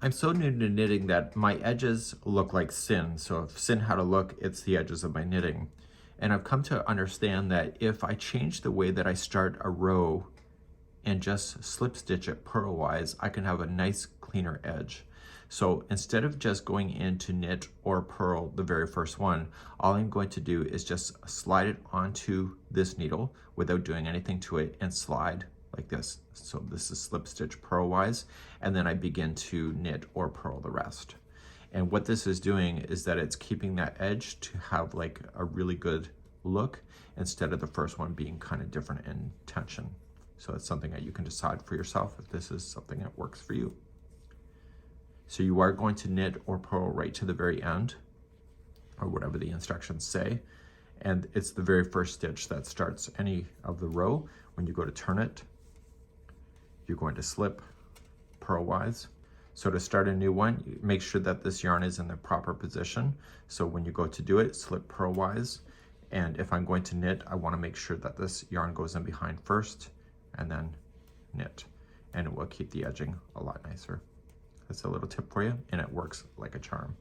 I'm so new to knitting that my edges look like sin. So if sin had a look, it's the edges of my knitting. And I've come to understand that if I change the way that I start a row and just slip stitch it purl-wise, I can have a nice cleaner edge. So instead of just going in to knit or purl the very first one, all I'm going to do is just slide it onto this needle without doing anything to it and slide like this. So this is slip stitch purl-wise, and then I begin to knit or purl the rest. And what this is doing is that it's keeping that edge to have like a really good look instead of the first one being kind of different in tension. So it's something that you can decide for yourself if this is something that works for you. So you are going to knit or purl right to the very end, or whatever the instructions say. And it's the very first stitch that starts any of the row. When you go to turn it, you're going to slip purl-wise. So to start a new one, make sure that this yarn is in the proper position. So when you go to do it, slip purl-wise. And if I'm going to knit, I want to make sure that this yarn goes in behind first and then knit. And it will keep the edging a lot nicer. That's a little tip for you, and it works like a charm.